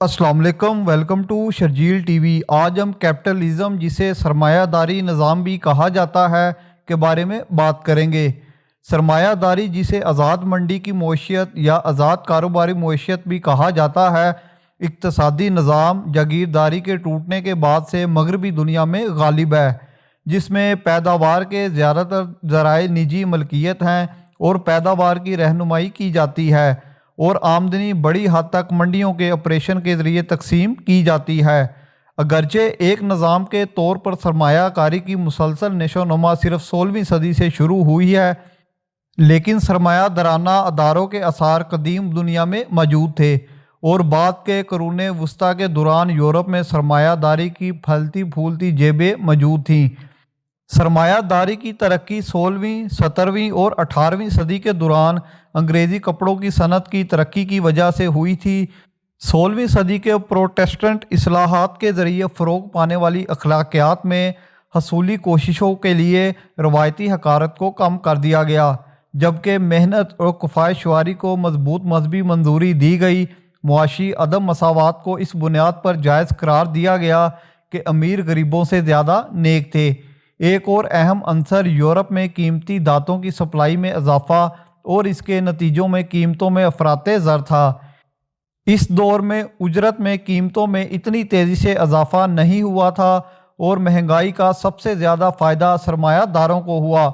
अस्सलाम वालेकुम, welcome to Sharjeel TV. आज हम कैपिटलिज्म, जिसे सरमायादारी निज़ाम भी कहा जाता है, के बारे में बात करेंगे। सरमायादारी, जिसे आज़ाद मंडी की मईशत या आज़ाद कारोबारी मईशत भी कहा जाता है, इक़्तिसादी निज़ाम जागीरदारी के टूटने के बाद से मगरबी दुनिया में गालिब है, जिसमें पैदावार के ज़्यादातर ज़राए निजी मलकियत हैं और पैदावार की रहनुमाई की जाती है और आमदनी बड़ी हद तक मंडियों के ऑपरेशन के ज़रिए तकसीम की जाती है। अगरचे एक निज़ाम के तौर पर सरमायाकारी की मुसलसल नशोनुमा सिर्फ 16वीं सदी से शुरू हुई है, लेकिन सरमायादाराना अदारों के आसार कदीम दुनिया में मौजूद थे और बाद के करून वस्ता के दौरान यूरोप में सरमायादारी की फलती फूलती जेबें मौजूद थीं। सरमायादारी की तरक्की 16वीं, 17वीं और 18वीं सदी के दौरान अंग्रेज़ी कपड़ों की सनत की तरक्की की वजह से हुई थी। 16वीं सदी के प्रोटेस्टेंट इस्लाहात के ज़रिए फ़रोग़ पाने वाली अखलाकियात में हसूली कोशिशों के लिए रवायती हकारत को कम कर दिया गया, जबकि मेहनत और किफ़ायत-शुआरी को मजबूत मजहबी मंजूरी दी गई। मुआशी अदम मसावात को इस बुनियाद पर जायज़ करार दिया गया कि अमीर गरीबों से ज़्यादा नेक थे। एक और अहम अंसर यूरोप में कीमती धातों की सप्लाई में इजाफा और इसके नतीजों में कीमतों में अफराते ज़र था। इस दौर में उजरत में कीमतों में इतनी तेज़ी से इजाफा नहीं हुआ था और महंगाई का सबसे ज़्यादा फ़ायदा सरमायादारों को हुआ।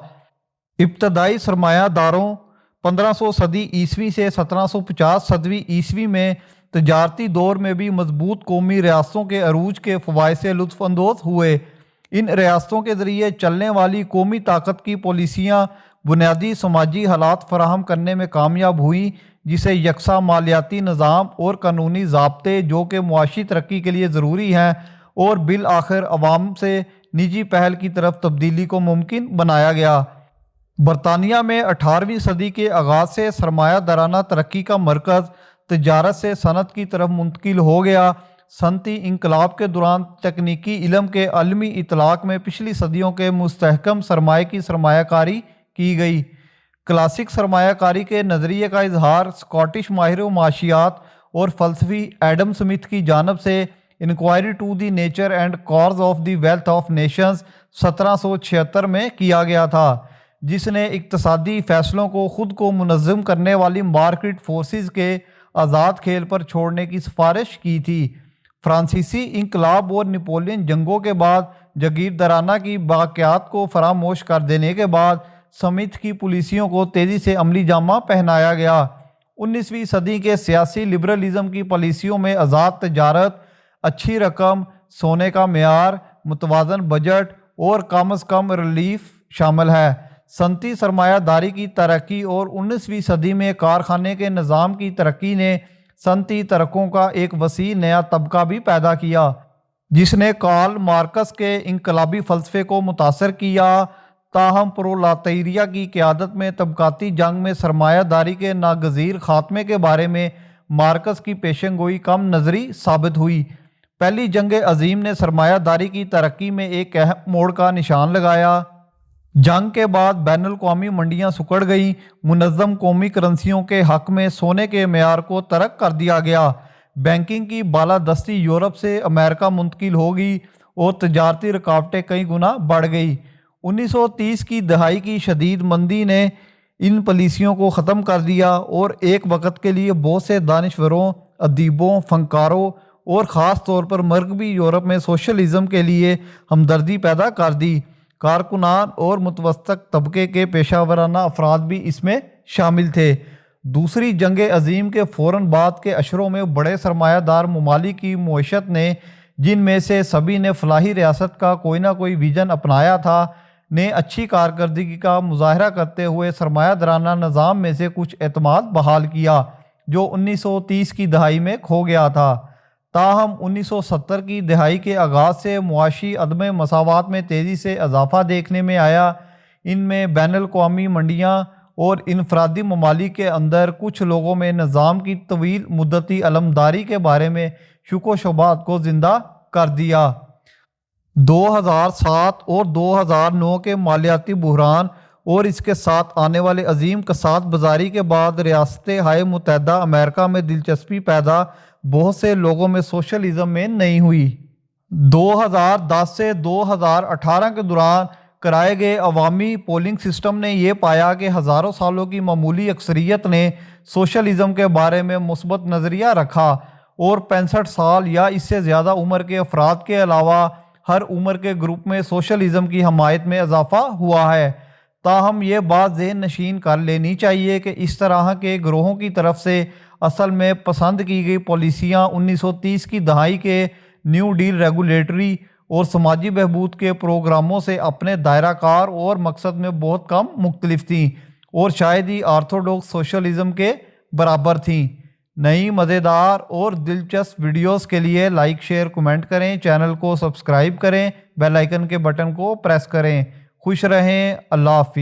इब्तदाई सरमायादारों 1500 सदी ईस्वी से 1750 सदवी ईस्वी में तजारती दौर में भी मजबूत कौमी रियासतों के अरूज के फ़वाइद से लुत्फ़अंदोज़ हुए। इन रियासतों के ज़रिए चलने वाली कौमी ताकत की पॉलिसियाँ बुनियादी समाजी हालात फराहम करने में कामयाब हुई, जिसे यकसा मालियाती निज़ाम और कानूनी ज़ाब्ते, जो कि मुआशी तरक्की के लिए ज़रूरी हैं, और बिल आखिर अवाम से निजी पहल की तरफ तब्दीली को मुमकिन बनाया गया। बरतानिया में 18वीं सदी के आगाज़ से सरमायादाराना तरक्की का मरकज़ तजारत से सनत की तरफ मुंतकिल हो गया। सनती इनकलाब के दौरान तकनीकी इल्म के आलमी इतलाक़ में पिछली सदियों के मुस्तहकम सरमाए की सरमायाकारी की गई। क्लासिक सरमायाकारी के नज़रिए का इजहार स्कॉटिश माहिर माशियात और फ़लसफ़ी एडम स्मिथ की जानब से inquiry to the nature and cause of the wealth of nations 1776 में किया गया था, जिसने इक्तसादी फ़ैसलों को ख़ुद को मुनज़्ज़म करने वाली मार्केट फोर्सेस के आज़ाद खेल पर छोड़ने की सिफारिश की थी। फ्रांसीसी इनकलाब और नेपोलियन जंगों के बाद जागीरदाराना की बाक़ियात को फरामोश कर देने के बाद स्मिथ की पॉलिसियों को तेज़ी से अमली जामा पहनाया गया। 19वीं सदी के सियासी लिबरलिज़म की पॉलिसियों में आज़ाद तजारत, अच्छी रकम, सोने का मेयार, मुतवाज़न बजट और कम अज़ कम रिलीफ शामिल है। सनती सरमायादारी की तरक्की और 19वीं सदी में कारखाने के निज़ाम की तरक्की ने सनती तरकों का एक वसी नया तबका भी पैदा किया, जिसने कार्ल मार्क्स के इनकलाबी फ़लसफ़े को मुतासर किया। ताहम प्रोलातारिया की क़यादत में तबकाती जंग में सरमायादारी के नागज़ीर ख़ात्मे के बारे में मार्क्स की पेशेंगोई कम नज़री साबित हुई। पहली जंग अज़ीम ने सरमायादारी की तरक्की में एक अहम मोड़ का निशान लगाया। जंग के बाद बैनुल-अक़वामी मंडियाँ सिकुड़ गईं, मुनज़्ज़म कौमी करेंसियों के हक़ में सोने के मेयार को तर्क कर दिया गया, बैंकिंग की बालादस्ती यूरोप से अमेरिका मुंतकिल हो गई और तजारती रुकावटें कई गुना बढ़ गई। 1930 की दहाई की शदीद मंदी ने इन पॉलिसियों को ख़त्म कर दिया और एक वक़्त के लिए बहुत से दानिशवरों, अदीबों, फ़नकारों और ख़ास तौर पर मगरबी यूरोप में सोशलिज़म के लिए हमदर्दी पैदा कर दी। कारकुनान और मुतवस्तित तबके के पेशावराना अफराद भी इसमें शामिल थे। दूसरी जंग अज़ीम के फ़ौरन बाद के अशरों में बड़े सरमायादार ममालिक की मईशत ने, जिनमें से सभी ने फलाही रियासत का कोई ना कोई विजन अपनाया था, ने अच्छी कारकर्दगी का मुजाहरा करते हुए सरमायादाराना निज़ाम में से कुछ एतमाद बहाल किया, जो 1930 की दहाई में खो गया था। ताहम 1970 की दहाई के आगाज़ से मुआशी अदम मसावात में तेज़ी से इजाफ़ा देखने में आया। इनमें बैनुल-अक़वामी मंडियाँ और इनफरादी ममालिक के अंदर कुछ लोगों में निज़ाम की तवील मुद्दती अलमदारी के बारे में शुको शुबात को ज़िंदा कर दिया। 2007 और 2009 के मालियाती बहरान और इसके साथ आने वाले अजीम कसाद बाजारी के बाद रियासत हाय मुत्तहदा अमेरिका में दिलचस्पी पैदा بہت سے لوگوں میں سوشلزم میں نہیں ہوئی۔ 2010 سے 2018 کے دوران کرائے گئے عوامی پولنگ سسٹم نے یہ پایا کہ ہزاروں سالوں کی معمولی اکثریت نے سوشلزم کے بارے میں مثبت نظریہ رکھا اور 65 سال یا اس سے زیادہ عمر کے افراد کے علاوہ ہر عمر کے گروپ میں سوشلزم کی حمایت میں اضافہ ہوا ہے۔ تاہم یہ بات ذہن نشین کر لینی چاہیے کہ اس طرح کے گروہوں کی طرف سے اصل میں پسند کی گئی پالیسیاں 1930 کی دہائی کے نیو ڈیل ریگولیٹری اور سماجی بہبود کے پروگراموں سے اپنے دائرہ کار اور مقصد میں بہت کم مختلف تھیں اور شاید ہی آرتھوڈوکس سوشلزم کے برابر تھیں۔ نئی مزیدار اور دلچسپ ویڈیوز کے لیے لائک شیئر کمنٹ کریں، چینل کو سبسکرائب کریں، بیل آئیکن کے بٹن کو پریس کریں۔ خوش رہیں، اللہ حافظ۔